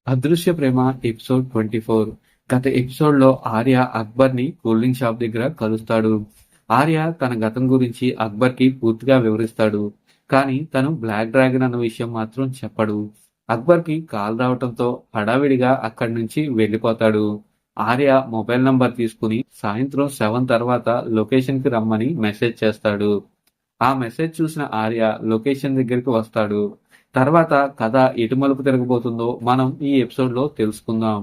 అదృశ్య ప్రేమ ఎపిసోడ్ 24. గత ఎపిసోడ్ లో ఆర్య అక్బర్ ని కూల్ డ్రింక్ షాప్ దగ్గర కలుస్తాడు. ఆర్య తన గతం గురించి అక్బర్ కి పూర్తిగా వివరిస్తాడు. కానీ తను బ్లాక్ డ్రాగన్ అన్న విషయం మాత్రం చెప్పడు. అక్బర్ కి కాల్ రావటంతో హడావిడిగా అక్కడి నుంచి వెళ్ళిపోతాడు. ఆర్య మొబైల్ నంబర్ తీసుకుని సాయంత్రం 7 తర్వాత లొకేషన్ కి రమ్మని మెసేజ్ చేస్తాడు. ఆ మెసేజ్ చూసిన ఆర్య లొకేషన్ దగ్గరికి వస్తాడు. తర్వాత కథ ఎటు మలుపు తిరగబోతుందో మనం ఈ ఎపిసోడ్ లో తెలుసుకుందాం.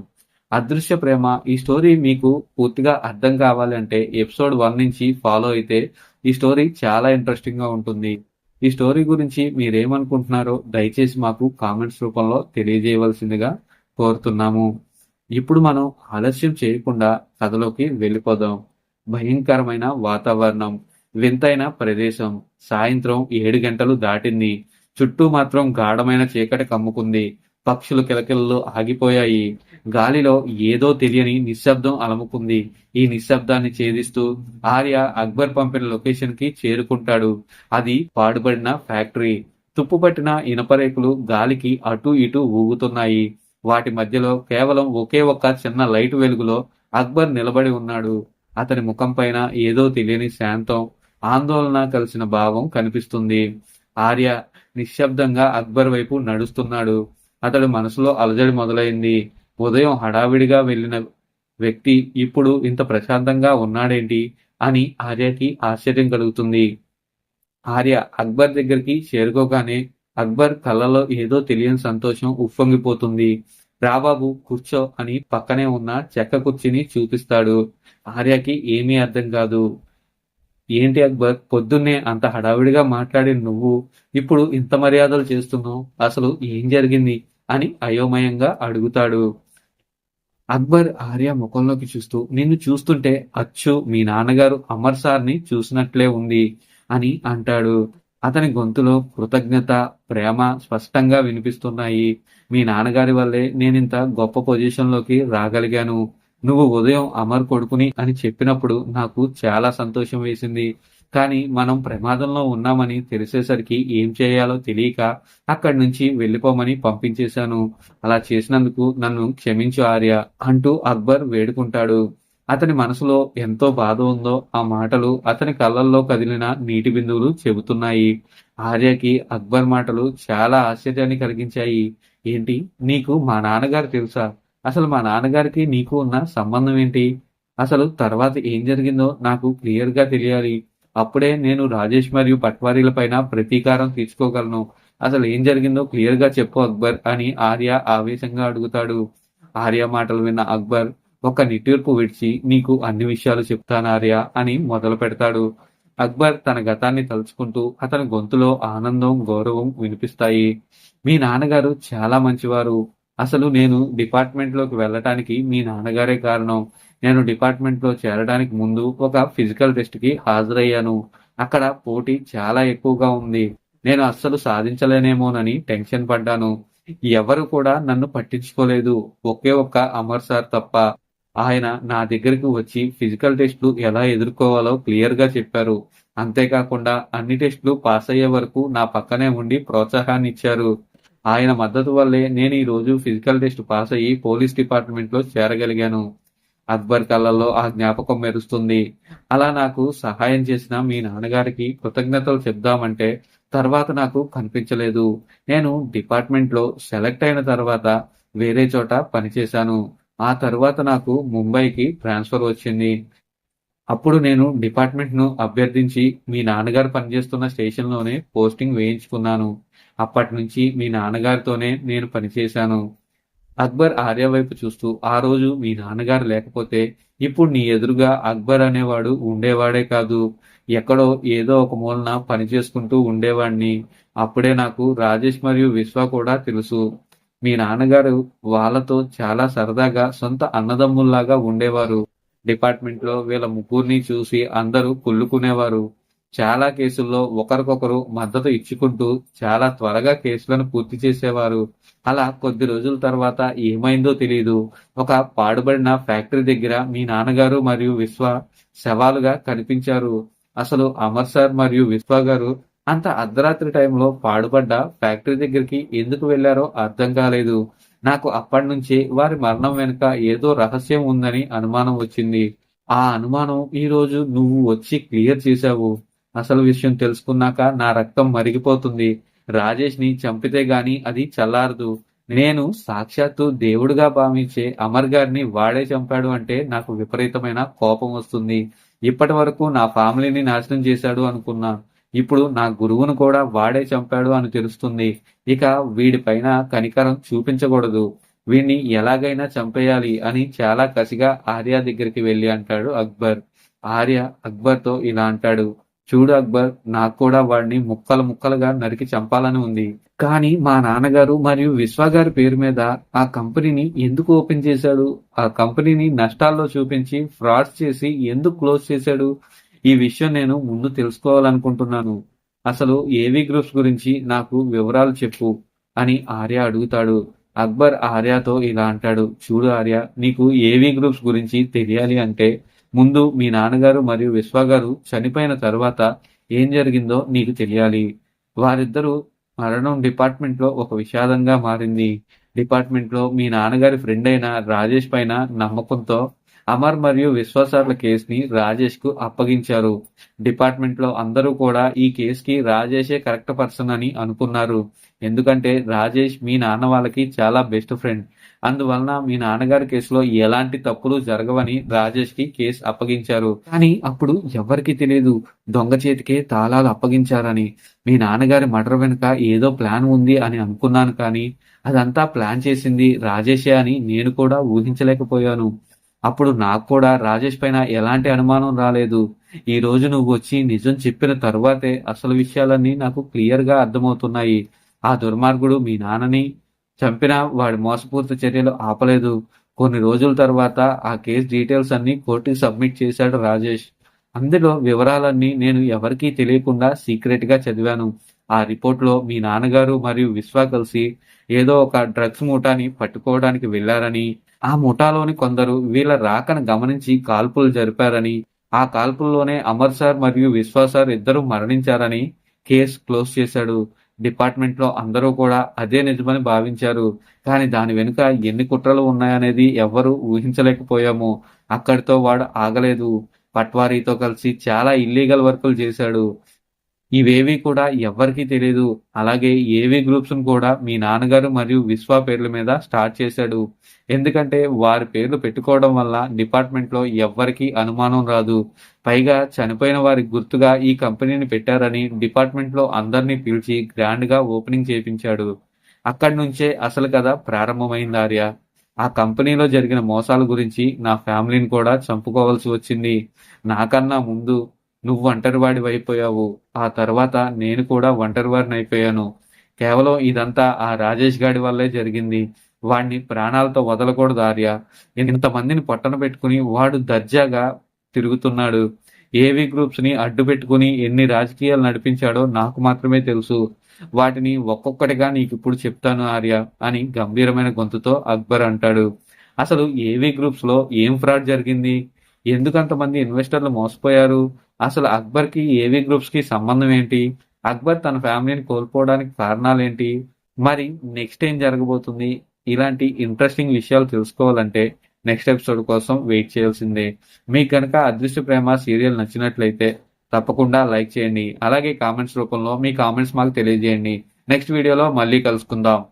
అదృశ్య ప్రేమ ఈ స్టోరీ మీకు పూర్తిగా అర్థం కావాలి అంటే ఎపిసోడ్ 1 నుంచి ఫాలో అయితే ఈ స్టోరీ చాలా ఇంట్రెస్టింగ్ గా ఉంటుంది. ఈ స్టోరీ గురించి మీరేమనుకుంటున్నారో దయచేసి మాకు కామెంట్స్ రూపంలో తెలియజేయవలసిందిగా కోరుతున్నాము. ఇప్పుడు మనం ఆలస్యం చేయకుండా కథలోకి వెళ్ళిపోదాం. భయంకరమైన వాతావరణం, వింతైన ప్రదేశం. సాయంత్రం 7 గంటలు దాటింది. చుట్టూ మాత్రం గాఢమైన చీకటి కమ్ముకుంది. పక్షులు కిలకిలలు ఆగిపోయాయి. గాలిలో ఏదో తెలియని నిశ్శబ్దం అలముకుంది. ఈ నిశ్శబ్దాన్ని ఛేదిస్తూ ఆర్య అక్బర్ పంపిన లొకేషన్ కి చేరుకుంటాడు. అది పాడుబడిన ఫ్యాక్టరీ. తుప్పుపట్టిన ఇనపరేకులు గాలికి అటూ ఇటూ ఊగుతున్నాయి. వాటి మధ్యలో కేవలం ఒకే ఒక్క చిన్న లైట్ వెలుగులో అక్బర్ నిలబడి ఉన్నాడు. అతని ముఖం పైన ఏదో తెలియని శాంతం, ఆందోళన కలిసిన భావం కనిపిస్తుంది. ఆర్య నిశ్శబ్దంగా అక్బర్ వైపు నడుస్తున్నాడు. అతడి మనసులో అలజడి మొదలైంది. ఉదయం హడావిడిగా వెళ్ళిన వ్యక్తి ఇప్పుడు ఇంత ప్రశాంతంగా ఉన్నాడేంటి అని ఆర్యకి ఆశ్చర్యం కలుగుతుంది. ఆర్య అక్బర్ దగ్గరికి చేరుకోగానే అక్బర్ కళ్ళలో ఏదో తెలియని సంతోషం ఉప్పొంగిపోతుంది. రాబాబు కూర్చో అని పక్కనే ఉన్న చెక్క కుర్చీని చూపిస్తాడు. ఆర్యకి ఏమీ అర్థం కాదు. ఏంటి అక్బర్, పొద్దున్నే అంత హడావిడిగా మాట్లాడి నువ్వు ఇప్పుడు ఇంత మర్యాదలు చేస్తున్నావు, అసలు ఏం జరిగింది అని అయోమయంగా అడుగుతాడు. అక్బర్ ఆర్య ముఖంలోకి చూస్తూ, నిన్ను చూస్తుంటే అచ్చు మీ నాన్నగారు అమర్ సార్ని చూసినట్లే ఉంది అని అంటాడు. అతని గొంతులో కృతజ్ఞత, ప్రేమ స్పష్టంగా వినిపిస్తున్నాయి. మీ నాన్నగారి వల్లే నేనింత గొప్ప పొజిషన్లోకి రాగలిగాను. నువ్వు ఉదయం అమర్ కొడుకుని అని చెప్పినప్పుడు నాకు చాలా సంతోషం వేసింది. కానీ మనం ప్రమాదంలో ఉన్నామని తెలిసేసరికి ఏం చేయాలో తెలియక అక్కడి నుంచి వెళ్ళిపోమని పంపించేశాను. అలా చేసినందుకు నన్ను క్షమించు ఆర్య అంటూ అక్బర్ వేడుకుంటాడు. అతని మనసులో ఎంతో బాధ ఉందో ఆ మాటలు అతని కళ్ళల్లో కదిలిన నీటి బిందువులు చెబుతున్నాయి. ఆర్యకి అక్బర్ మాటలు చాలా ఆశ్చర్యాన్ని కలిగించాయి. ఏంటి, నీకు మా నాన్నగారు తెలుసా? అసలు మా నాన్నగారికి నీకు ఉన్న సంబంధం ఏంటి? అసలు తర్వాత ఏం జరిగిందో నాకు క్లియర్ గా తెలియాలి. అప్పుడే నేను రాజేష్ మరియు పట్వారీల పైన ప్రతీకారం తీర్చుకోగలను. అసలు ఏం జరిగిందో క్లియర్ గా చెప్పు అక్బర్ అని ఆర్య ఆవేశంగా అడుగుతాడు. ఆర్య మాటలు విన్న అక్బర్ ఒక నిట్టూర్పు విడిచి, నీకు అన్ని విషయాలు చెప్తాను ఆర్య అని మొదలు పెడతాడు. అక్బర్ తన గతాన్ని తలుచుకుంటూ అతని గొంతులో ఆనందం, గౌరవం వినిపిస్తాయి. మీ నాన్నగారు చాలా మంచివారు. అసలు నేను డిపార్ట్మెంట్ లోకి వెళ్ళటానికి మీ నాన్నగారే కారణం. నేను డిపార్ట్మెంట్ లో చేరడానికి ముందు ఒక ఫిజికల్ టెస్ట్ కి హాజరయ్యాను. అక్కడ పోటీ చాలా ఎక్కువగా ఉంది. నేను అస్సలు సాధించలేనేమోనని టెన్షన్ పడ్డాను. ఎవరు కూడా నన్ను పట్టించుకోలేదు, ఒకే ఒక్క అమర్ సార్ తప్ప. ఆయన నా దగ్గరికి వచ్చి ఫిజికల్ టెస్టులు ఎలా ఎదుర్కోవాలో క్లియర్ గా చెప్పారు. అంతేకాకుండా అన్ని టెస్టులు పాస్ అయ్యే వరకు నా పక్కనే ఉండి ప్రోత్సాహాన్ని ఇచ్చారు. ఆయన మద్దతు వల్లే నేను ఈ రోజు ఫిజికల్ టెస్ట్ పాస్ అయ్యి పోలీస్ డిపార్ట్మెంట్ లో చేరగలిగాను. అక్బర్ కళ్ళల్లో ఆ జ్ఞాపకం మెరుస్తుంది. అలా నాకు సహాయం చేసిన మీ నాన్నగారికి కృతజ్ఞతలు చెప్దామంటే తర్వాత నాకు కనిపించలేదు. నేను డిపార్ట్మెంట్ లో సెలెక్ట్ అయిన తర్వాత వేరే చోట పనిచేశాను. ఆ తర్వాత నాకు ముంబైకి ట్రాన్స్ఫర్ వచ్చింది. అప్పుడు నేను డిపార్ట్మెంట్ ను అభ్యర్థించి మీ నాన్నగారు పనిచేస్తున్న స్టేషన్ లోనే పోస్టింగ్ వేయించుకున్నాను. అప్పటి నుంచి మీ నాన్నగారితోనే నేను పనిచేశాను. అక్బర్ ఆర్య వైపు చూస్తూ, ఆ రోజు మీ నాన్నగారు లేకపోతే ఇప్పుడు నీ ఎదురుగా అక్బర్ అనేవాడు ఉండేవాడే కాదు, ఎక్కడో ఏదో ఒక మూలన పని చేసుకుంటూ ఉండేవాణ్ణి. అప్పుడే నాకు రాజేష్ మరియు విశ్వ కూడా తెలుసు. మీ నాన్నగారు వాళ్ళతో చాలా సరదాగా సొంత అన్నదమ్ముల్లాగా ఉండేవారు. డిపార్ట్మెంట్ లో వీళ్ళ ముగ్గురిని చూసి అందరూ కుళ్ళుకునేవారు. చాలా కేసుల్లో ఒకరికొకరు మద్దతు ఇచ్చుకుంటూ చాలా త్వరగా కేసులను పూర్తి చేసేవారు. అలా కొద్ది రోజుల తర్వాత ఏమైందో తెలీదు. ఒక పాడుబడిన ఫ్యాక్టరీ దగ్గర మీ నాన్నగారు మరియు విశ్వ శవాలుగా కనిపించారు. అసలు అమర్ సార్ మరియు విశ్వ గారు అంత అర్ధరాత్రి టైంలో పాడుపడ్డ ఫ్యాక్టరీ దగ్గరికి ఎందుకు వెళ్లారో అర్థం కాలేదు. నాకు అప్పటినుంచే వారి మరణం వెనుక ఏదో రహస్యం ఉందని అనుమానం వచ్చింది. ఆ అనుమానం ఈరోజు నువ్వు వచ్చి క్లియర్ చేశావు. అసలు విషయం తెలుసుకున్నాక నా రక్తం మరిగిపోతుంది. రాజేష్‌ని చంపితే గాని అది చల్లారదు. నేను సాక్షాత్తు దేవుడుగా భావించే అమర్ గారిని వాడే చంపాడు అంటే నాకు విపరీతమైన కోపం వస్తుంది. ఇప్పటివరకు నా ఫ్యామిలీని నాశనం చేశాడు అనుకున్నా. ఇప్పుడు నా గురువును కూడా వాడే చంపాడు అని తెలుస్తుంది. ఇక వీడిపైన కనికరం చూపించకూడదు. వీడిని ఎలాగైనా చంపేయాలి అని చాలా కసిగా ఆర్య దగ్గరికి వెళ్లి అంటాడు అక్బర్. ఆర్య అక్బర్‌తో ఇలా అంటాడు. చూడు అక్బర్, నాకు కూడా వాడిని ముక్కలు ముక్కలుగా నరికి చంపాలని ఉంది. కానీ మా నాన్నగారు మరియు విశ్వ గారి పేరు మీద ఆ కంపెనీని ఎందుకు ఓపెన్ చేశాడు? ఆ కంపెనీని నష్టాల్లో చూపించి ఫ్రాడ్స్ చేసి ఎందుకు క్లోజ్ చేశాడు? ఈ విషయం నేను ముందు తెలుసుకోవాలనుకుంటున్నాను. అసలు ఏవీ గ్రూప్స్ గురించి నాకు వివరాలు చెప్పు అని ఆర్య అడుగుతాడు. అక్బర్ ఆర్యతో ఇలా అంటాడు. చూడు ఆర్య, నీకు ఏవీ గ్రూప్స్ గురించి తెలియాలి అంటే ముందు మీ నాన్నగారు మరియు విశ్వ గారు చనిపోయిన తరువాత ఏం జరిగిందో నీకు తెలియాలి. వారిద్దరూ మరణం డిపార్ట్మెంట్లో ఒక విషాదంగా మారింది. డిపార్ట్మెంట్లో మీ నాన్నగారి ఫ్రెండ్ అయిన రాజేష్ పైన నమ్మకంతో అమర్ మరియు విశ్వ సార్ల కేసుని రాజేష్‌కు అప్పగించారు. డిపార్ట్మెంట్లో అందరూ కూడా ఈ కేసుకి రాజేషే కరెక్ట్ పర్సన్ అని అనుకున్నారు. ఎందుకంటే రాజేష్ మీ నాన్న వాళ్ళకి చాలా బెస్ట్ ఫ్రెండ్. అందువలన మీ నాన్నగారి కేసులో ఎలాంటి తప్పులు జరగవని రాజేష్‌కి కేసు అప్పగించారు. కానీ అప్పుడు ఎవ్వరికీ తెలీదు దొంగ చేతికే తాళాలు అప్పగించారని. మీ నాన్నగారి మర్డర్ వెనుక ఏదో ప్లాన్ ఉంది అని అనుకున్నాను కానీ అదంతా ప్లాన్ చేసింది రాజేషే అని నేను కూడా ఊహించలేకపోయాను. అప్పుడు నాకు కూడా రాజేష్ పైన ఎలాంటి అనుమానం రాలేదు. ఈ రోజు నువ్వొచ్చి నిజం చెప్పిన తరువాతే అసలు విషయాలన్నీ నాకు క్లియర్‌గా అర్థమవుతున్నాయి. ఆ దుర్మార్గుడు మీ నాన్నని చంపినా వాడి మోసపూరిత చర్యలు ఆపలేదు. కొన్ని రోజుల తర్వాత ఆ కేస్ డీటెయిల్స్ అన్నీ కోర్టుకి సబ్మిట్ చేశాడు రాజేష్. అందులో వివరాలన్నీ నేను ఎవరికీ తెలియకుండా సీక్రెట్‌గా చదివాను. ఆ రిపోర్ట్‌లో మీ నాన్నగారు మరియు విశ్వ కలిసి ఏదో ఒక డ్రగ్స్ ముఠాని పట్టుకోవడానికి వెళ్లారని, ఆ ముఠాలోని కొందరు వీళ్ళ రాకను గమనించి కాల్పులు జరిపారని, ఆ కాల్పుల్లోనే అమర్ సార్ మరియు విశ్వ సార్ ఇద్దరూ మరణించారని కేస్ క్లోజ్ చేశాడు. డిపార్ట్మెంట్లో అందరూ కూడా అదే నిజమని భావించారు. కానీ దాని వెనుక ఎన్ని కుట్రలు ఉన్నాయనేది ఎవ్వరూ ఊహించలేకపోయాము. అక్కడితో వాడు ఆగలేదు. పట్వారీతో కలిసి చాలా ఇల్లీగల్ వర్కులు చేశాడు. ఇవేవీ కూడా ఎవ్వరికీ తెలీదు. అలాగే ఏవీ గ్రూప్స్‌ను కూడా మీ నాన్నగారు మరియు విశ్వ పేర్ల మీద స్టార్ట్ చేశాడు. ఎందుకంటే వారి పేర్లు పెట్టుకోవడం వల్ల డిపార్ట్మెంట్‌లో ఎవ్వరికీ అనుమానం రాదు. పైగా చనిపోయిన వారికి గుర్తుగా ఈ కంపెనీని పెట్టారని డిపార్ట్మెంట్‌లో అందరినీ పిలిచి గ్రాండ్‌గా ఓపెనింగ్ చేపించాడు. అక్కడి నుంచే అసలు కథ ప్రారంభమైంది ఆర్య. ఆ కంపెనీలో జరిగిన మోసాల గురించి నా ఫ్యామిలీని కూడా చంపుకోవాల్సి వచ్చింది. నాకన్నా ముందు నువ్వు ఒంటరివాడివైపోయావు. ఆ తర్వాత నేను కూడా ఒంటరివాడినైపోయాను. కేవలం ఇదంతా ఆ రాజేష్ గాడి వల్లే జరిగింది. వాడిని ప్రాణాలతో వదలకూడదు ఆర్య. ఇంతమందిని పొట్టన పెట్టుకుని వాడు దర్జాగా తిరుగుతున్నాడు. ఏవీ గ్రూప్స్‌ని అడ్డుపెట్టుకుని ఎన్ని రాజకీయాలు నడిపించాడో నాకు మాత్రమే తెలుసు. వాటిని ఒక్కొక్కటిగా నీకిప్పుడు చెప్తాను ఆర్య అని గంభీరమైన గొంతుతో అక్బర్ అంటాడు. అసలు ఏవీ గ్రూప్స్‌లో ఏం ఫ్రాడ్ జరిగింది? ఎందుకంతమంది ఇన్వెస్టర్లు మోసపోయారు? అసలు అక్బర్‌కి ఏవీ గ్రూప్స్‌కి సంబంధం ఏంటి? అక్బర్ తన ఫ్యామిలీని కోల్పోవడానికి కారణాలేంటి? మరి నెక్స్ట్ ఏం జరగబోతుంది? ఇలాంటి ఇంట్రెస్టింగ్ విషయాలు తెలుసుకోవాలంటే నెక్స్ట్ ఎపిసోడ్ కోసం వెయిట్ చేయాల్సిందే. మీకు గనక 'అదృశ్య ప్రేమ' సీరియల్ నచ్చినట్లయితే తప్పకుండా లైక్ చేయండి. అలాగే కామెంట్స్ రూపంలో మీ కామెంట్స్ మాకు తెలియజేయండి. నెక్స్ట్ వీడియోలో మళ్ళీ కలుసుకుందాం.